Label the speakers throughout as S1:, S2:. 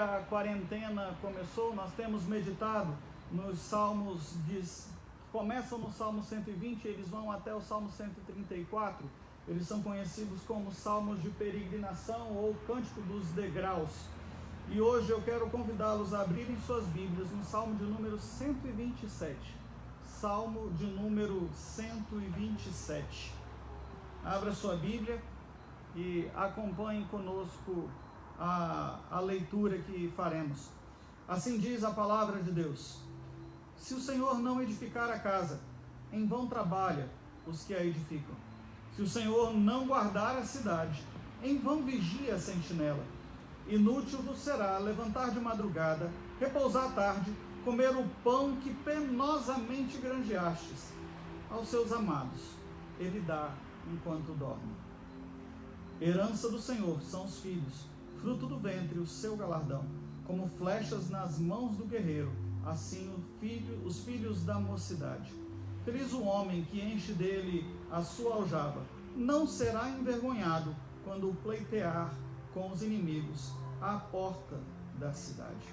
S1: a quarentena começou, nós temos meditado nos salmos que começam no Salmo 120, eles vão até o Salmo 134, eles são conhecidos como salmos de peregrinação ou cântico dos degraus. E hoje eu quero convidá-los a abrirem suas Bíblias no Salmo de número 127. Salmo de número 127. Abra sua Bíblia e acompanhe conosco a leitura que faremos. Assim diz a palavra de Deus: se o Senhor não edificar a casa, em vão trabalha os que a edificam. Se o Senhor não guardar a cidade, em vão vigia a sentinela. Inútil vos será levantar de madrugada, repousar à tarde, comer o pão que penosamente granjeastes. Aos seus amados ele dá enquanto dorme. Herança do Senhor são os filhos, fruto do ventre o seu galardão. Como flechas nas mãos do guerreiro, assim os filhos da mocidade. Feliz o homem que enche dele a sua aljava, não será envergonhado quando pleitear com os inimigos à porta da cidade.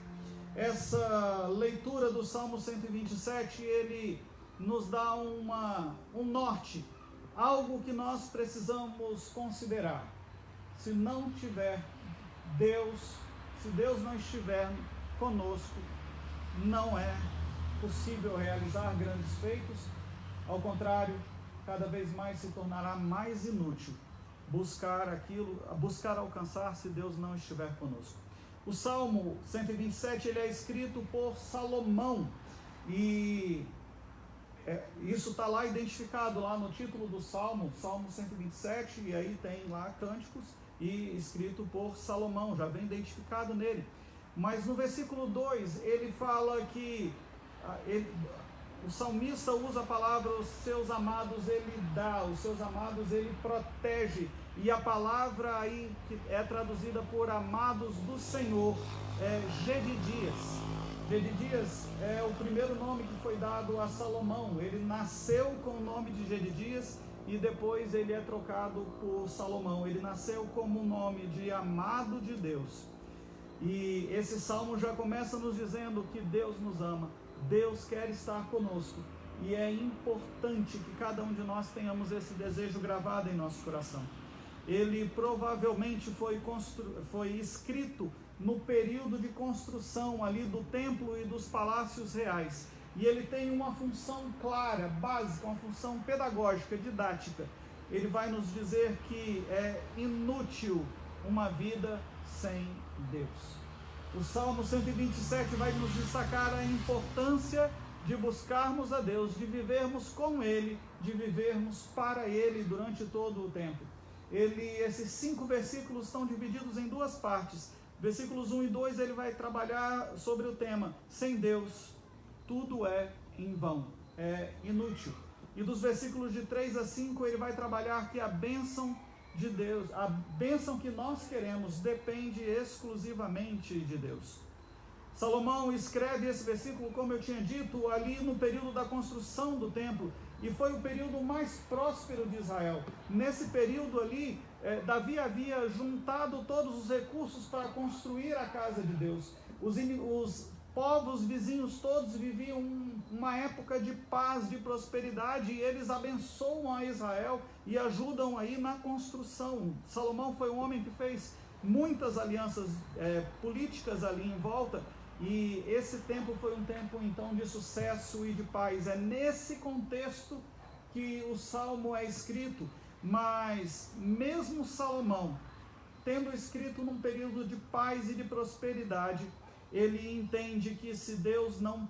S1: Essa leitura do Salmo 127, ele nos dá um norte, algo que nós precisamos considerar. Se não tiver Deus, se Deus não estiver conosco, não é possível realizar grandes feitos. Ao contrário, cada vez mais se tornará mais inútil buscar alcançar se Deus não estiver conosco. O Salmo 127 ele é escrito por Salomão e isso está lá identificado lá no título do Salmo, Salmo 127, e aí tem lá cânticos e escrito por Salomão, já vem identificado nele. Mas no versículo 2 ele fala que o salmista usa a palavra os seus amados ele dá, os seus amados ele protege, e a palavra aí que é traduzida por amados do Senhor é Gedidias. Gedidias é o primeiro nome que foi dado a Salomão. Ele nasceu com o nome de Gedidias e depois ele é trocado por Salomão. Ele nasceu como o nome de amado de Deus. E esse salmo já começa nos dizendo que Deus nos ama, Deus quer estar conosco, e é importante que cada um de nós tenhamos esse desejo gravado em nosso coração. Ele provavelmente foi escrito no período de construção ali do templo e dos palácios reais, e ele tem uma função clara, básica, uma função pedagógica, didática. Ele vai nos dizer que é inútil uma vida sem Deus. O Salmo 127 vai nos destacar a importância de buscarmos a Deus, de vivermos com Ele, de vivermos para Ele durante todo o tempo. Esses 5 versículos estão divididos em 2 partes. Versículos 1 e 2 ele vai trabalhar sobre o tema: sem Deus, tudo é em vão, é inútil. E dos versículos de 3 a 5 ele vai trabalhar que a bênção de Deus, a bênção que nós queremos, depende exclusivamente de Deus. Salomão escreve esse versículo, como eu tinha dito, ali no período da construção do templo, e foi o período mais próspero de Israel. Nesse período ali, Davi havia juntado todos os recursos para construir a casa de Deus. Os povos vizinhos todos viviam uma época de paz, de prosperidade, e eles abençoam a Israel e ajudam aí na construção. Salomão foi um homem que fez muitas alianças políticas ali em volta, e esse tempo foi um tempo então de sucesso e de paz. É nesse contexto que o Salmo é escrito, mas mesmo Salomão, tendo escrito num período de paz e de prosperidade, ele entende que se Deus não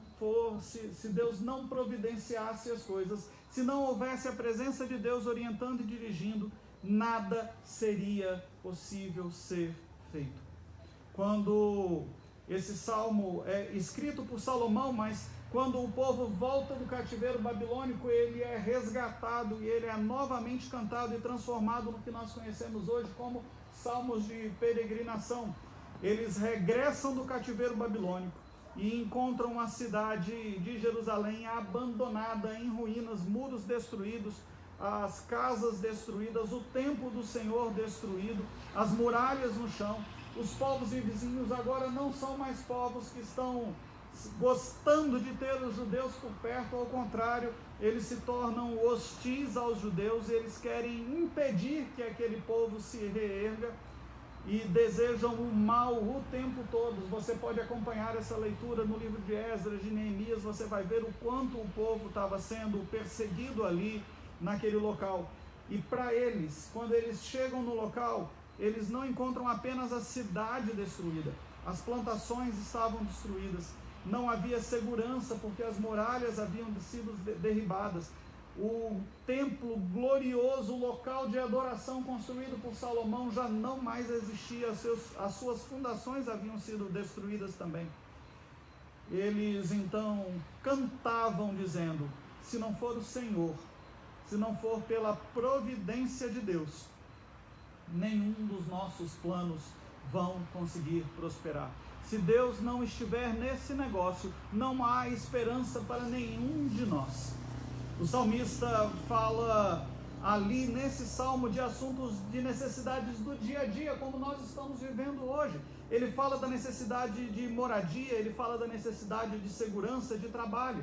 S1: providenciasse as coisas, se não houvesse a presença de Deus orientando e dirigindo, nada seria possível ser feito. Quando esse salmo é escrito por Salomão, mas quando o povo volta do cativeiro babilônico, ele é resgatado e ele é novamente cantado e transformado no que nós conhecemos hoje como salmos de peregrinação. Eles regressam do cativeiro babilônico e encontram a cidade de Jerusalém abandonada, em ruínas, muros destruídos, as casas destruídas, o templo do Senhor destruído, as muralhas no chão. os povos vizinhos agora não são mais povos que estão gostando de ter os judeus por perto, ao contrário, eles se tornam hostis aos judeus e eles querem impedir que aquele povo se reerga e desejam o mal o tempo todo. Você pode acompanhar essa leitura no livro de Esdras, de Neemias, você vai ver o quanto o povo estava sendo perseguido ali naquele local. E para eles, quando eles chegam no local, eles não encontram apenas a cidade destruída, as plantações estavam destruídas, não havia segurança porque as muralhas haviam sido derribadas. O templo glorioso, o local de adoração construído por Salomão já não mais existia, as suas fundações haviam sido destruídas também. Eles então cantavam dizendo: se não for o Senhor, se não for pela providência de Deus, nenhum dos nossos planos vão conseguir prosperar. Se Deus não estiver nesse negócio, não há esperança para nenhum de nós. O salmista fala ali nesse salmo de assuntos de necessidades do dia a dia, como nós estamos vivendo hoje. Ele fala da necessidade de moradia, ele fala da necessidade de segurança, de trabalho.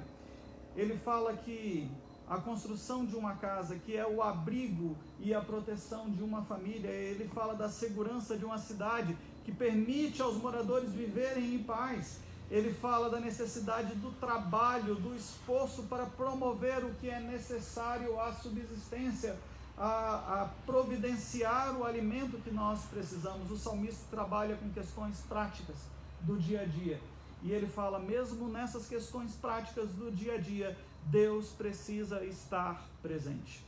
S1: Ele fala que a construção de uma casa, que é o abrigo e a proteção de uma família. Ele fala da segurança de uma cidade que permite aos moradores viverem em paz. Ele fala da necessidade do trabalho, do esforço para promover o que é necessário à subsistência, a providenciar o alimento que nós precisamos. O salmista trabalha com questões práticas do dia a dia. E ele fala, mesmo nessas questões práticas do dia a dia, Deus precisa estar presente.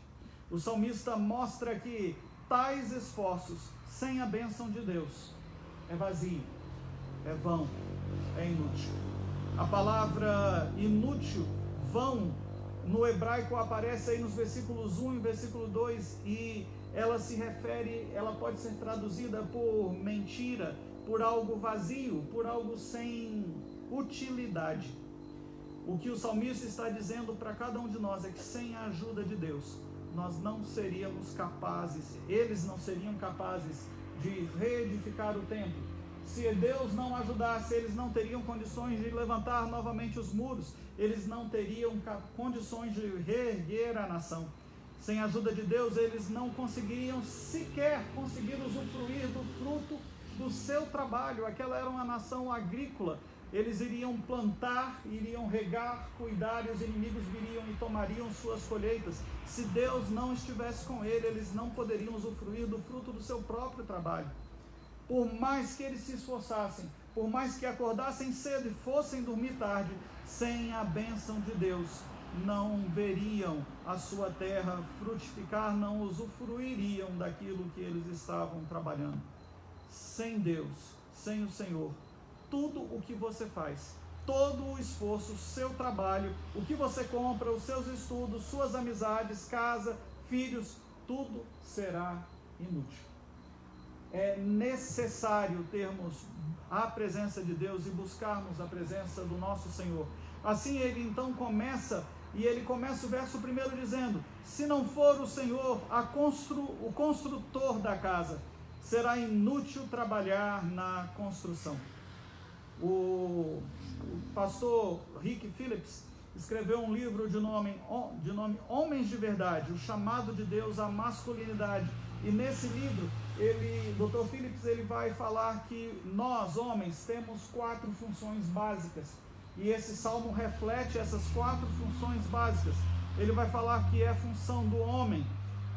S1: O salmista mostra que tais esforços, sem a bênção de Deus, é vazio, é vão, é inútil. A palavra inútil, vão, no hebraico aparece aí nos versículos 1 e versículo 2, e ela se refere, ela pode ser traduzida por mentira, por algo vazio, por algo sem utilidade. O que o salmista está dizendo para cada um de nós é que sem a ajuda de Deus, nós não seríamos capazes, eles não seriam capazes de reedificar o templo. Se Deus não ajudasse, eles não teriam condições de levantar novamente os muros, eles não teriam condições de reerguer a nação. Sem a ajuda de Deus, eles não conseguiriam sequer conseguir usufruir do fruto do seu trabalho. Aquela era uma nação agrícola. Eles iriam plantar, iriam regar, cuidar, e os inimigos viriam e tomariam suas colheitas. Se Deus não estivesse com eles não poderiam usufruir do fruto do seu próprio trabalho. Por mais que eles se esforçassem, por mais que acordassem cedo e fossem dormir tarde, sem a bênção de Deus, não veriam a sua terra frutificar, não usufruiriam daquilo que eles estavam trabalhando. Sem Deus, sem o Senhor, tudo o que você faz, todo o esforço, seu trabalho, o que você compra, os seus estudos, suas amizades, casa, filhos, tudo será inútil. É necessário termos a presença de Deus e buscarmos a presença do nosso Senhor. Assim ele então começa, e ele começa o verso 1 dizendo: se não for o Senhor o construtor da casa, será inútil trabalhar na construção. O pastor Rick Phillips escreveu um livro de nome Homens de Verdade, o chamado de Deus à masculinidade. E nesse livro, Dr. Phillips, ele vai falar que nós, homens, temos 4 funções básicas. E esse salmo reflete essas 4 funções básicas. Ele vai falar que é a função do homem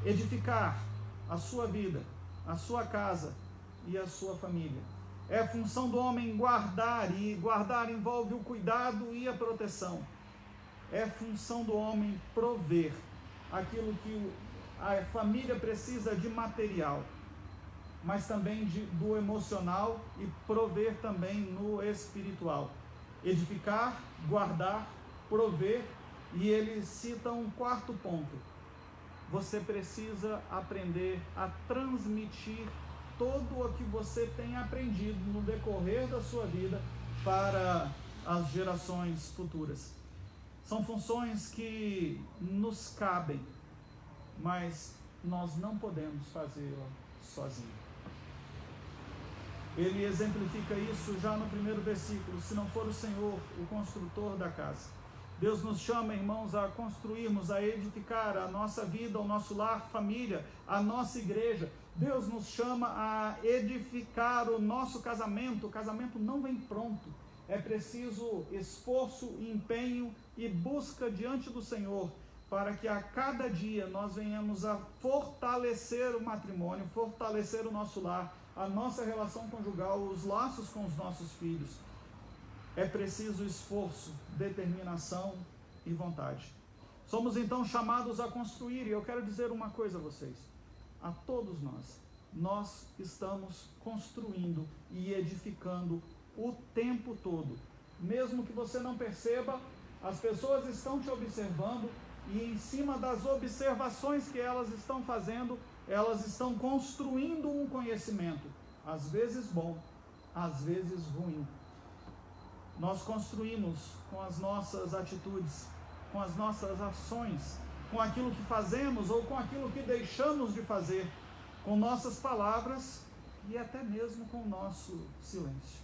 S1: edificar a sua vida, a sua casa e a sua família. É a função do homem guardar, e guardar envolve o cuidado e a proteção. É a função do homem prover aquilo que a família precisa de material, mas também do emocional, e prover também no espiritual. Edificar, guardar, prover, e ele cita um 4º ponto. Você precisa aprender a transmitir todo o que você tem aprendido no decorrer da sua vida para as gerações futuras. São funções que nos cabem, mas nós não podemos fazê-la sozinhos. ele exemplifica isso já no primeiro versículo: se não for o Senhor, o construtor da casa. Deus nos chama, irmãos, a construirmos, a edificar a nossa vida, o nosso lar, família, a nossa igreja. Deus nos chama a edificar o nosso casamento. O casamento não vem pronto. É preciso esforço, empenho e busca diante do Senhor, para que a cada dia nós venhamos a fortalecer o matrimônio, fortalecer o nosso lar, a nossa relação conjugal, os laços com os nossos filhos. É preciso esforço, determinação e vontade. Somos então chamados a construir, e eu quero dizer uma coisa a vocês, a todos nós estamos construindo e edificando o tempo todo. Mesmo que você não perceba, as pessoas estão te observando, e em cima das observações que elas estão fazendo, elas estão construindo um conhecimento, às vezes bom, às vezes ruim. Nós construímos com as nossas atitudes, com as nossas ações, com aquilo que fazemos ou com aquilo que deixamos de fazer, com nossas palavras e até mesmo com o nosso silêncio.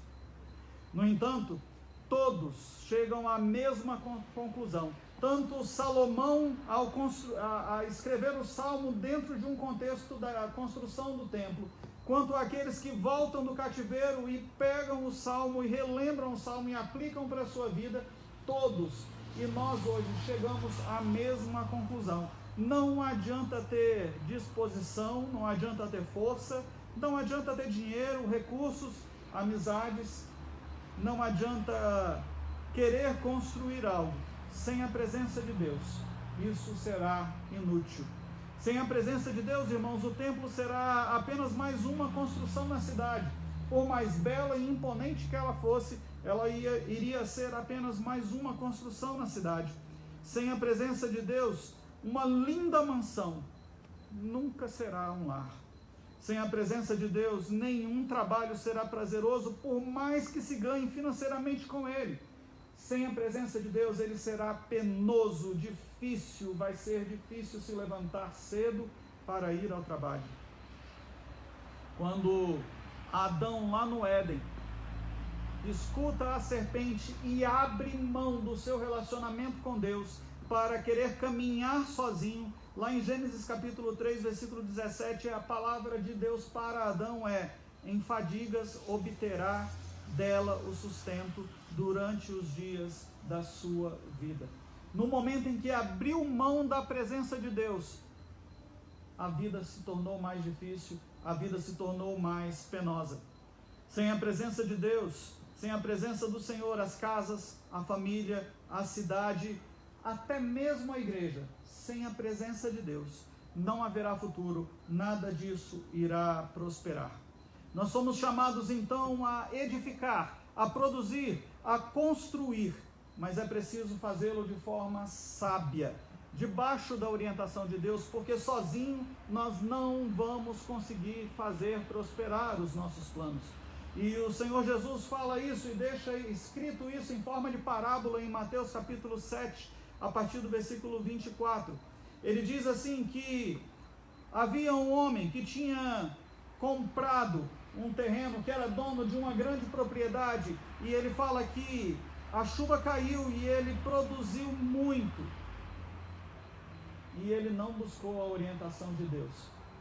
S1: No entanto, todos chegam à mesma conclusão. Tanto Salomão, a escrever o Salmo dentro de um contexto da construção do templo, quanto aqueles que voltam do cativeiro e pegam o Salmo e relembram o Salmo e aplicam para a sua vida, todos, e nós hoje chegamos à mesma conclusão. Não adianta ter disposição, não adianta ter força, não adianta ter dinheiro, recursos, amizades, não adianta querer construir algo. Sem a presença de Deus, isso será inútil. Sem a presença de Deus, irmãos, o templo será apenas mais uma construção na cidade. Por mais bela e imponente que ela fosse, ela iria ser apenas mais uma construção na cidade. Sem a presença de Deus, uma linda mansão nunca será um lar. Sem a presença de Deus, nenhum trabalho será prazeroso, por mais que se ganhe financeiramente com ele. Sem a presença de Deus, ele será penoso, difícil, vai ser difícil se levantar cedo para ir ao trabalho. Quando Adão, lá no Éden, escuta a serpente e abre mão do seu relacionamento com Deus para querer caminhar sozinho, lá em Gênesis capítulo 3, versículo 17, a palavra de Deus para Adão é: em fadigas obterá dela o sustento durante os dias da sua vida. No momento em que abriu mão da presença de Deus, a vida se tornou mais difícil, a vida se tornou mais penosa. Sem a presença de Deus, sem a presença do Senhor, as casas, a família, a cidade, até mesmo a igreja, sem a presença de Deus, não haverá futuro, nada disso irá prosperar. Nós somos chamados então a edificar, a produzir, a construir, mas é preciso fazê-lo de forma sábia, debaixo da orientação de Deus, porque sozinho nós não vamos conseguir fazer prosperar os nossos planos. E o Senhor Jesus fala isso e deixa escrito isso em forma de parábola em Mateus capítulo 7, a partir do versículo 24. Ele diz assim que havia um homem que tinha comprado um terreno, que era dono de uma grande propriedade, e ele fala que a chuva caiu e ele produziu muito, e ele não buscou a orientação de Deus,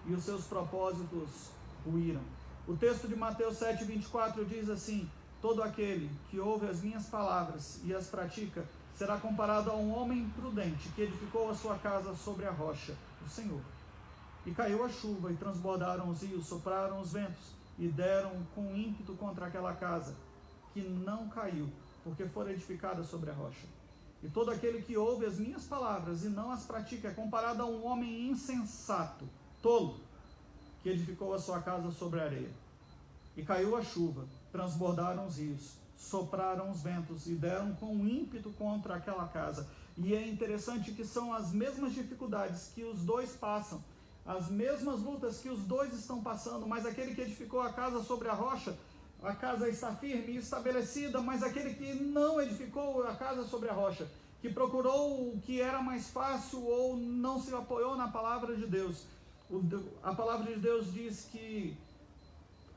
S1: e os seus propósitos ruíram. O texto de Mateus 7,24 diz assim: todo aquele que ouve as minhas palavras e as pratica será comparado a um homem prudente que edificou a sua casa sobre a rocha, o Senhor. E caiu a chuva, e transbordaram os rios, sopraram os ventos, e deram com ímpeto contra aquela casa, que não caiu, porque fora edificada sobre a rocha. E todo aquele que ouve as minhas palavras e não as pratica é comparado a um homem insensato, tolo, que edificou a sua casa sobre a areia. E caiu a chuva, transbordaram os rios, sopraram os ventos e deram com ímpeto contra aquela casa. E é interessante que são as mesmas dificuldades que os dois passam, as mesmas lutas que os dois estão passando, mas aquele que edificou a casa sobre a rocha, a casa está firme e estabelecida, mas aquele que não edificou a casa sobre a rocha, que procurou o que era mais fácil ou não se apoiou na palavra de Deus. A palavra de Deus diz que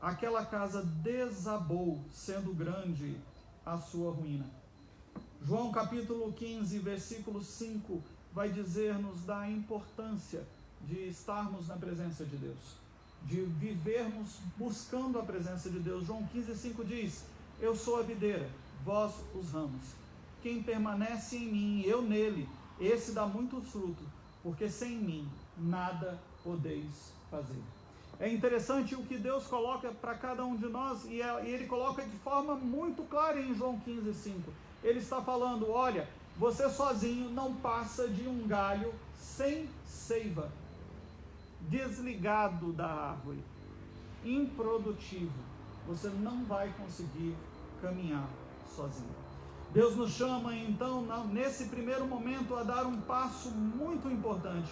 S1: aquela casa desabou, sendo grande a sua ruína. João capítulo 15, versículo 5, vai dizer-nos da importância de estarmos na presença de Deus, de vivermos buscando a presença de Deus. João 15, 5 diz: eu sou a videira, vós os ramos. Quem permanece em mim e eu nele, esse dá muito fruto, porque sem mim nada podeis fazer. É interessante o que Deus coloca para cada um de nós, e Ele coloca de forma muito clara em João 15, 5. Ele está falando: olha, você sozinho não passa de um galho sem seiva, desligado da árvore, improdutivo. Você não vai conseguir caminhar sozinho. Deus nos chama então, nesse primeiro momento, a dar um passo muito importante.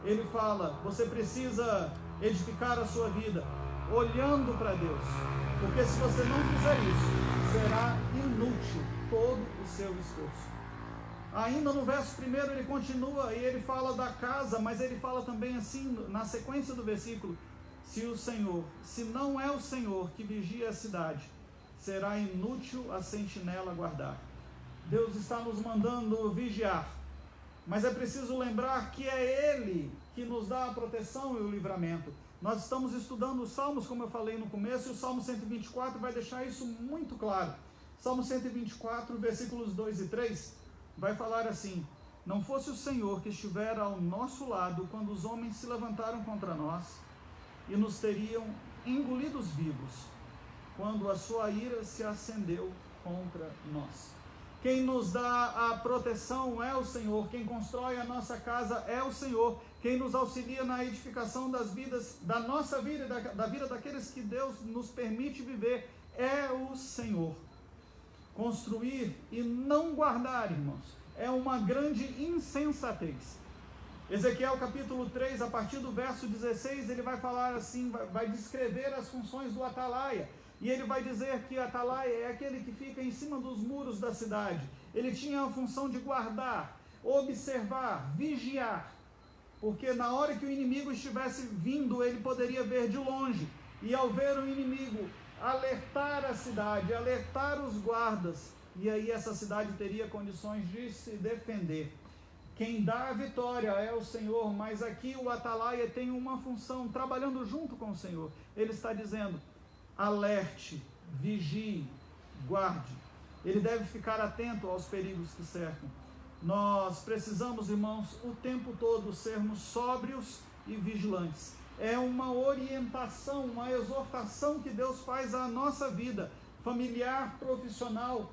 S1: Ele fala: você precisa edificar a sua vida olhando para Deus, porque se você não fizer isso, será inútil todo o seu esforço. Ainda no verso 1 ele continua e ele fala da casa, mas ele fala também assim, na sequência do versículo: se não é o Senhor que vigia a cidade, será inútil a sentinela guardar. Deus está nos mandando vigiar, mas é preciso lembrar que é Ele que nos dá a proteção e o livramento. Nós estamos estudando os Salmos, como eu falei no começo, e o Salmo 124 vai deixar isso muito claro. Salmo 124, versículos 2 e 3, vai falar assim: não fosse o Senhor que estivera ao nosso lado quando os homens se levantaram contra nós e nos teriam engolidos vivos, quando a sua ira se acendeu contra nós. Quem nos dá a proteção é o Senhor, quem constrói a nossa casa é o Senhor, quem nos auxilia na edificação das vidas, da nossa vida e da vida daqueles que Deus nos permite viver, é o Senhor. Construir e não guardar, irmãos, é uma grande insensatez. Ezequiel capítulo 3, a partir do verso 16, ele vai falar assim, vai descrever as funções do atalaia. E ele vai dizer que atalaia é aquele que fica em cima dos muros da cidade. Ele tinha a função de guardar, observar, vigiar. Porque na hora que o inimigo estivesse vindo, ele poderia ver de longe. E ao ver o inimigo, alertar a cidade, alertar os guardas. E aí essa cidade teria condições de se defender. Quem dá a vitória é o Senhor, mas aqui o atalaia tem uma função, trabalhando junto com o Senhor. Ele está dizendo: alerte, vigie, guarde. Ele deve ficar atento aos perigos que cercam. Nós precisamos, irmãos, o tempo todo sermos sóbrios e vigilantes. É uma orientação, uma exortação que Deus faz à nossa vida familiar, profissional,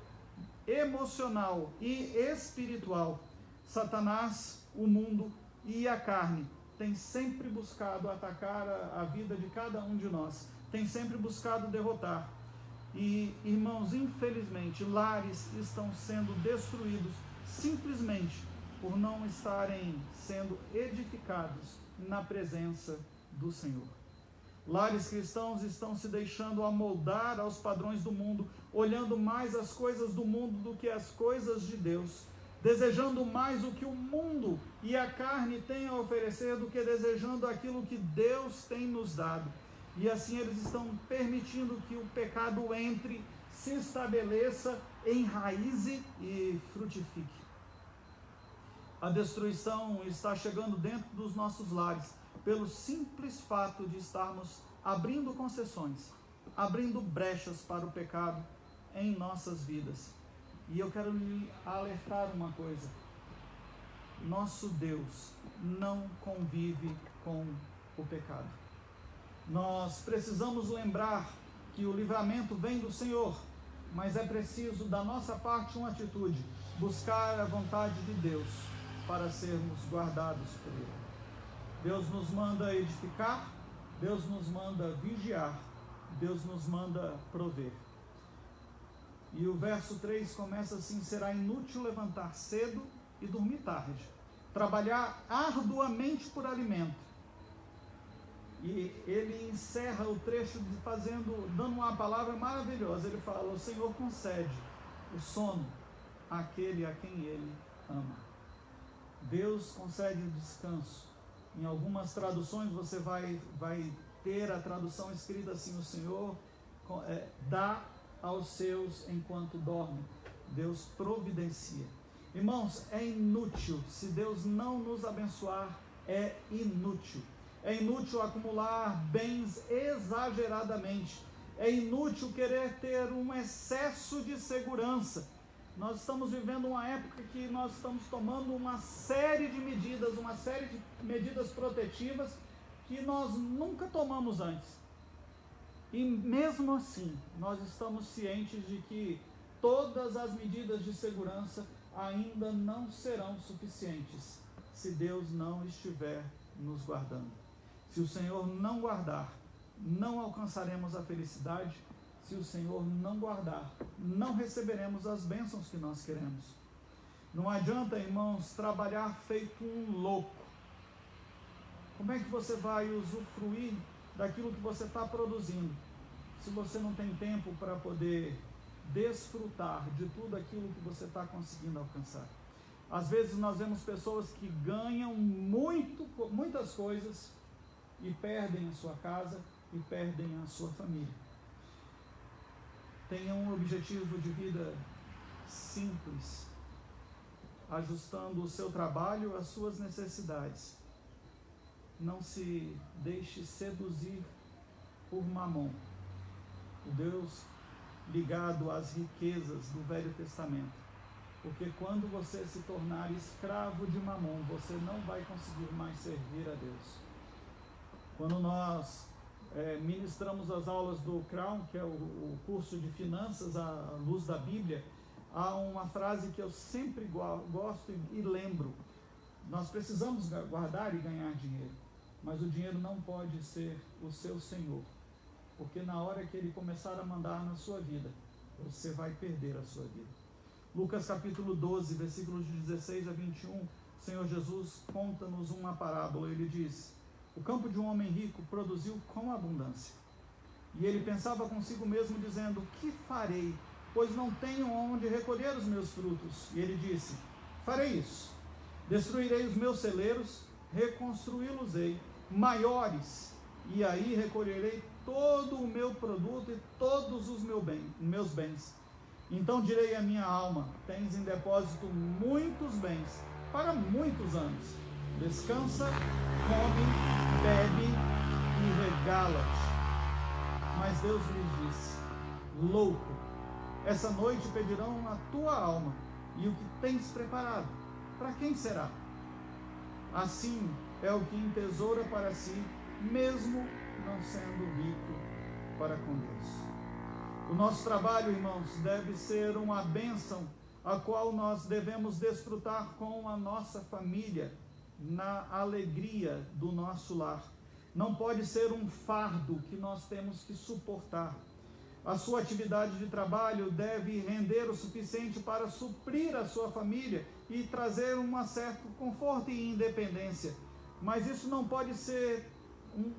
S1: emocional e espiritual. Satanás, o mundo e a carne têm sempre buscado atacar a vida de cada um de nós. Tem sempre buscado derrotar. E, irmãos, infelizmente, lares estão sendo destruídos simplesmente por não estarem sendo edificados na presença do Senhor. Lares cristãos estão se deixando amoldar aos padrões do mundo, olhando mais as coisas do mundo do que as coisas de Deus, desejando mais o que o mundo e a carne têm a oferecer do que desejando aquilo que Deus tem nos dado. E assim eles estão permitindo que o pecado entre, se estabeleça, enraize e frutifique. A destruição está chegando dentro dos nossos lares, pelo simples fato de estarmos abrindo concessões, abrindo brechas para o pecado em nossas vidas. E eu quero lhe alertar uma coisa: nosso Deus não convive com o pecado. Nós precisamos lembrar que o livramento vem do Senhor, mas é preciso da nossa parte uma atitude: buscar a vontade de Deus para sermos guardados por Ele. Deus nos manda edificar, Deus nos manda vigiar, Deus nos manda prover. E o verso 3 começa assim: será inútil levantar cedo e dormir tarde, trabalhar arduamente por alimento. E ele encerra o trecho dando uma palavra maravilhosa. Ele fala: o Senhor concede o sono àquele a quem Ele ama. Deus concede o descanso. Em algumas traduções você vai ter a tradução escrita assim: o Senhor dá aos seus enquanto dorme. Deus providencia. Irmãos, é inútil, se Deus não nos abençoar, é inútil. É inútil acumular bens exageradamente. É inútil querer ter um excesso de segurança. Nós estamos vivendo uma época que nós estamos tomando uma série de medidas protetivas que nós nunca tomamos antes. E mesmo assim, nós estamos cientes de que todas as medidas de segurança ainda não serão suficientes se Deus não estiver nos guardando. Se o Senhor não guardar, não alcançaremos a felicidade. Se o Senhor não guardar, não receberemos as bênçãos que nós queremos. Não adianta, irmãos, trabalhar feito um louco. Como é que você vai usufruir daquilo que você está produzindo, se você não tem tempo para poder desfrutar de tudo aquilo que você está conseguindo alcançar? Às vezes nós vemos pessoas que ganham muitas coisas e perdem a sua casa e perdem a sua família. Tenha um objetivo de vida simples, ajustando o seu trabalho às suas necessidades. Não se deixe seduzir por Mamon, o Deus ligado às riquezas do Velho Testamento. Porque quando você se tornar escravo de Mamon, você não vai conseguir mais servir a Deus. Quando nós ministramos as aulas do Crown, que é o curso de finanças à luz da Bíblia, há uma frase que eu sempre gosto e lembro: nós precisamos guardar e ganhar dinheiro, mas o dinheiro não pode ser o seu senhor, porque na hora que ele começar a mandar na sua vida, você vai perder a sua vida. Lucas capítulo 12, versículos de 16 a 21, o Senhor Jesus conta-nos uma parábola. Ele diz: o campo de um homem rico produziu com abundância. E ele pensava consigo mesmo, dizendo: que farei, pois não tenho onde recolher os meus frutos? E ele disse: farei isso, destruirei os meus celeiros, reconstruí-los-ei maiores, e aí recolherei todo o meu produto e todos os meus bens. Então direi à minha alma: tens em depósito muitos bens para muitos anos. Descansa, come, bebe e regala-te. Mas Deus lhes disse: louco, essa noite pedirão a tua alma, e o que tens preparado, para quem será? Assim é o que entesoura para si, mesmo não sendo rico para com Deus. O nosso trabalho, irmãos, deve ser uma bênção, a qual nós devemos desfrutar com a nossa família, na alegria do nosso lar. Não pode ser um fardo que nós temos que suportar. A sua atividade de trabalho deve render o suficiente para suprir a sua família e trazer um certo conforto e independência. Mas isso não pode ser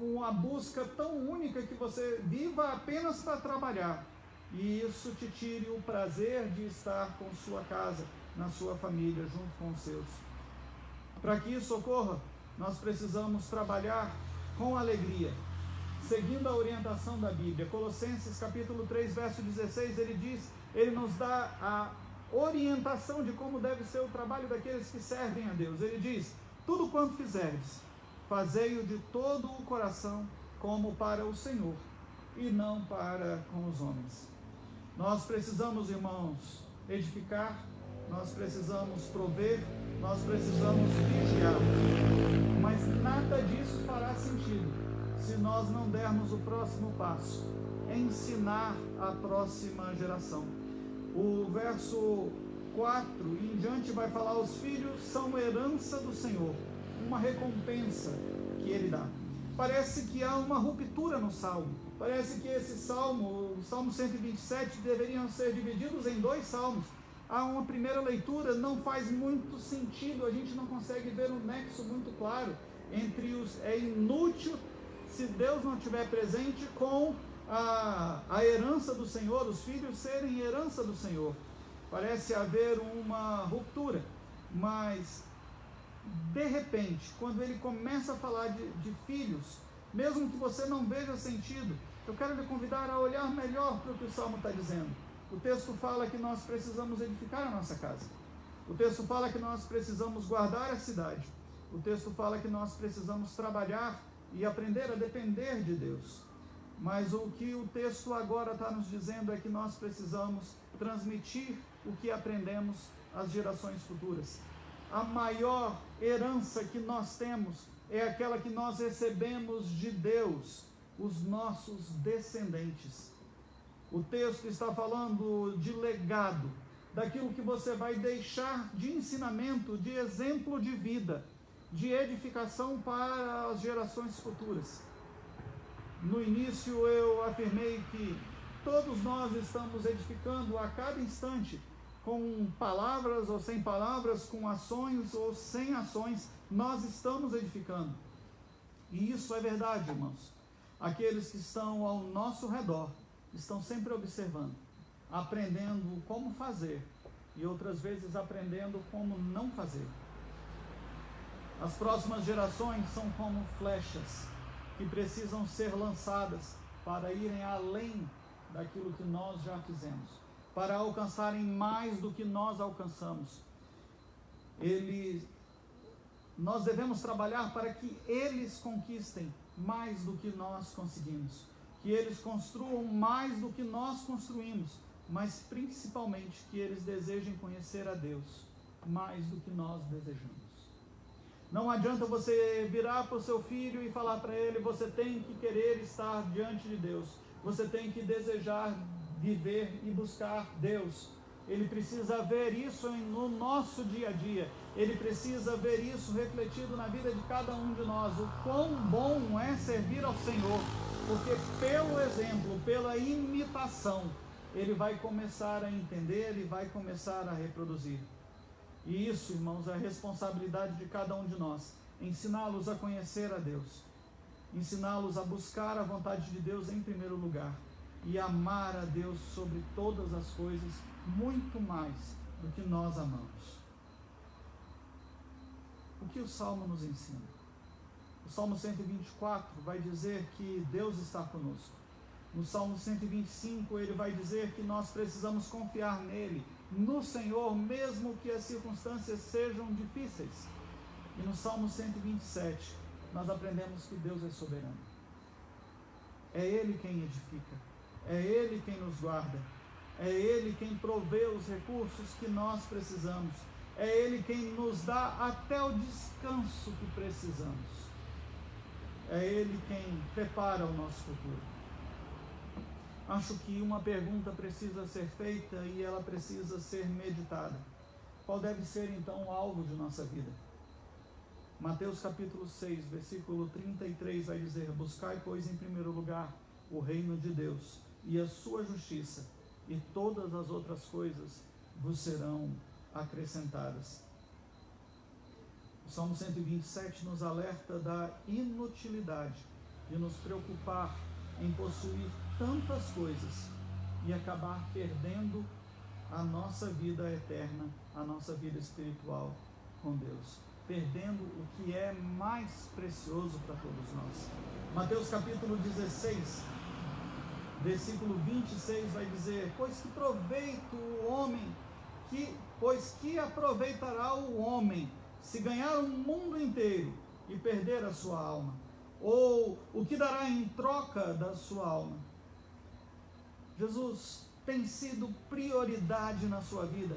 S1: uma busca tão única que você viva apenas para trabalhar e isso te tire o prazer de estar com sua casa, na sua família, junto com os seus. Para que isso ocorra, nós precisamos trabalhar com alegria, seguindo a orientação da Bíblia. Colossenses capítulo 3, verso 16, ele nos dá a orientação de como deve ser o trabalho daqueles que servem a Deus. Ele diz: tudo quanto fizerdes, fazei-o de todo o coração, como para o Senhor, e não para com os homens. Nós precisamos, irmãos, edificar, nós precisamos prover, nós precisamos vigiar, mas nada disso fará sentido se nós não dermos o próximo passo, ensinar a próxima geração. O verso 4 e em diante vai falar: os filhos são herança do Senhor, uma recompensa que Ele dá. Parece que há uma ruptura no Salmo. Parece que esse Salmo, o Salmo 127, deveriam ser divididos em dois salmos. Há uma primeira leitura, não faz muito sentido, a gente não consegue ver um nexo muito claro entre os... É inútil se Deus não estiver presente com a herança do Senhor, os filhos serem herança do Senhor. Parece haver uma ruptura, mas de repente, quando ele começa a falar de filhos, Mesmo que você não veja sentido, eu quero lhe convidar a olhar melhor para o que o Salmo está dizendo. O texto fala que nós precisamos edificar a nossa casa. O texto fala que nós precisamos guardar a cidade. O texto fala que nós precisamos trabalhar e aprender a depender de Deus. Mas o que o texto agora está nos dizendo é que nós precisamos transmitir o que aprendemos às gerações futuras. A maior herança que nós temos é aquela que nós recebemos de Deus, os nossos descendentes. O texto está falando de legado, daquilo que você vai deixar de ensinamento, de exemplo de vida, de edificação para as gerações futuras. No início eu afirmei que todos nós estamos edificando a cada instante, com palavras ou sem palavras, com ações ou sem ações, nós estamos edificando. E isso é verdade, irmãos. Aqueles que estão ao nosso redor estão sempre observando, aprendendo como fazer e outras vezes aprendendo como não fazer. As próximas gerações são como flechas que precisam ser lançadas para irem além daquilo que nós já fizemos, para alcançarem mais do que nós alcançamos. Nós devemos trabalhar para que eles conquistem mais do que nós conseguimos, que eles construam mais do que nós construímos, mas principalmente que eles desejem conhecer a Deus mais do que nós desejamos. Não adianta você virar para o seu filho e falar para ele: você tem que querer estar diante de Deus, você tem que desejar viver e buscar Deus. Ele precisa ver isso no nosso dia a dia, ele precisa ver isso refletido na vida de cada um de nós, o quão bom é servir ao Senhor, porque pelo exemplo, pela imitação, ele vai começar a entender, ele vai começar a reproduzir. E isso, irmãos, é a responsabilidade de cada um de nós, ensiná-los a conhecer a Deus, ensiná-los a buscar a vontade de Deus em primeiro lugar, e amar a Deus sobre todas as coisas, muito mais do que nós amamos. O que o Salmo nos ensina? O Salmo 124 vai dizer que Deus está conosco. No Salmo 125 ele vai dizer que nós precisamos confiar nele, no Senhor, mesmo que as circunstâncias sejam difíceis. E no Salmo 127 nós aprendemos que Deus é soberano. É Ele quem edifica, é Ele quem nos guarda, é Ele quem provê os recursos que nós precisamos, é Ele quem nos dá até o descanso que precisamos, é Ele quem prepara o nosso futuro. Acho que uma pergunta precisa ser feita e ela precisa ser meditada. Qual deve ser então o alvo de nossa vida? Mateus capítulo 6, versículo 33 vai dizer: buscai, pois, em primeiro lugar o reino de Deus e a sua justiça, e todas as outras coisas vos serão acrescentadas. O Salmo 127 nos alerta da inutilidade de nos preocupar em possuir tantas coisas e acabar perdendo a nossa vida eterna, a nossa vida espiritual com Deus, perdendo o que é mais precioso para todos nós. Mateus capítulo 16, versículo 26 vai dizer: pois que proveito o homem, pois que aproveitará o homem se ganhar o mundo inteiro e perder a sua alma? Ou o que dará em troca da sua alma? Jesus tem sido prioridade na sua vida?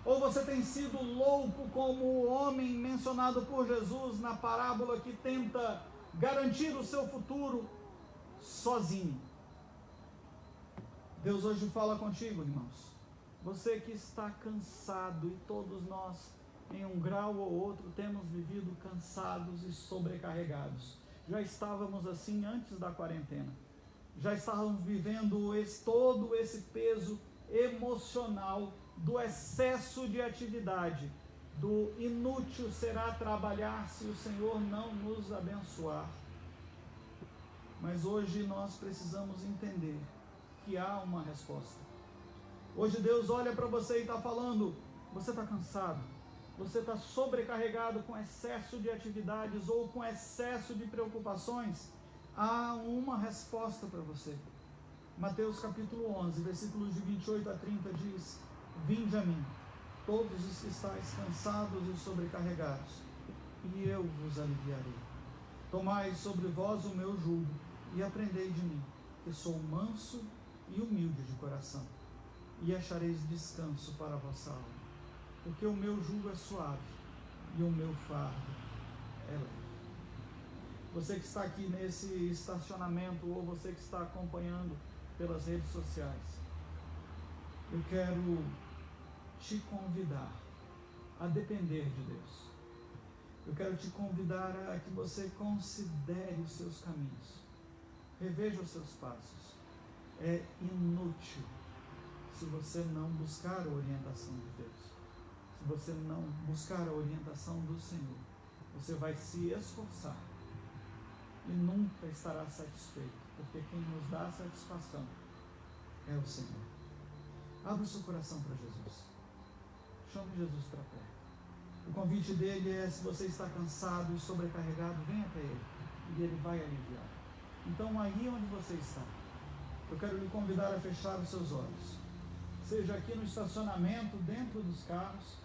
S1: Ou você tem sido louco como o homem mencionado por Jesus na parábola que tenta garantir o seu futuro sozinho? Deus hoje fala contigo, irmãos. Você que está cansado, e todos nós, em um grau ou outro, temos vivido cansados e sobrecarregados. Já estávamos assim antes da quarentena. Já estávamos vivendo todo esse peso emocional do excesso de atividade, do inútil será trabalhar se o Senhor não nos abençoar. Mas hoje nós precisamos entender que há uma resposta. Hoje Deus olha para você e está falando: você está cansado? Você está sobrecarregado com excesso de atividades ou com excesso de preocupações? há uma resposta para você. Mateus capítulo 11, versículos de 28 a 30 diz: vinde a mim, todos os que estáis cansados e sobrecarregados, e eu vos aliviarei. Tomai sobre vós o meu jugo e aprendei de mim, que sou manso e humilde de coração, e achareis descanso para a vossa alma, porque o meu jugo é suave e o meu fardo é leve. Você que está aqui nesse estacionamento, ou você que está acompanhando pelas redes sociais, eu quero te convidar a depender de Deus. Eu quero te convidar a que você considere os seus caminhos, reveja os seus passos. É inútil se você não buscar a orientação de Deus, se você não buscar a orientação do Senhor. Você vai se esforçar e nunca estará satisfeito, porque quem nos dá satisfação é o Senhor. Abra o seu coração para Jesus. Chame Jesus para perto. O convite dele é: se você está cansado e sobrecarregado, venha até ele, e ele vai aliviar. Então, aí onde você está, eu quero lhe convidar a fechar os seus olhos. Seja aqui no estacionamento, dentro dos carros,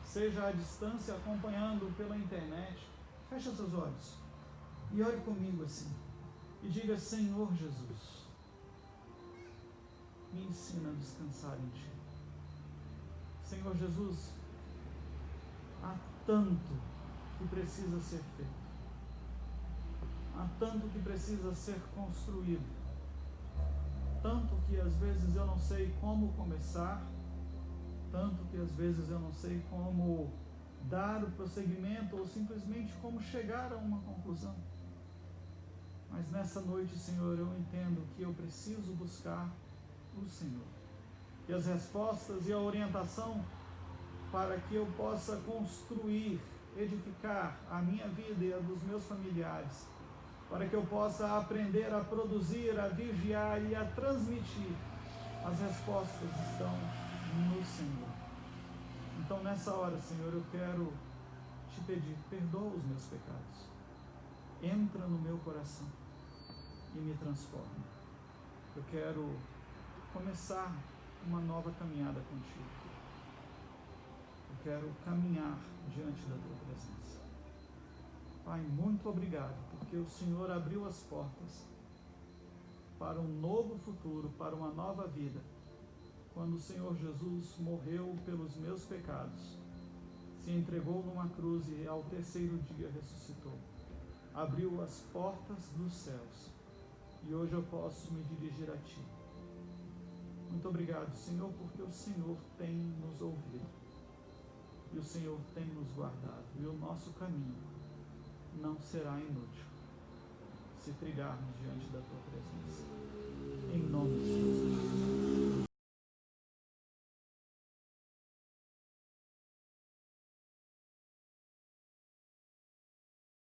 S1: seja à distância, acompanhando pela internet. Feche seus olhos e ore comigo assim, e diga: Senhor Jesus, me ensina a descansar em Ti. Senhor Jesus, há tanto que precisa ser feito, há tanto que precisa ser construído, tanto que às vezes eu não sei como começar, tanto que às vezes eu não sei como dar o prosseguimento ou simplesmente como chegar a uma conclusão. Mas nessa noite, Senhor, eu entendo que eu preciso buscar o Senhor. E as respostas e a orientação para que eu possa construir, edificar a minha vida e a dos meus familiares, para que eu possa aprender a produzir, a vigiar e a transmitir, as respostas estão no Senhor. Então nessa hora, Senhor, eu quero te pedir: perdoa os meus pecados, entra no meu coração e me transforma. Eu quero começar uma nova caminhada contigo. Eu quero caminhar diante da tua presença. Pai, muito obrigado, porque o Senhor abriu as portas para um novo futuro, para uma nova vida, quando o Senhor Jesus morreu pelos meus pecados, se entregou numa cruz e ao terceiro dia ressuscitou. Abriu as portas dos céus e hoje eu posso me dirigir a Ti. Muito obrigado, Senhor, porque o Senhor tem nos ouvido e o Senhor tem nos guardado, e o nosso caminho não será inútil se trilharmos diante da Tua presença. Em nome de Jesus.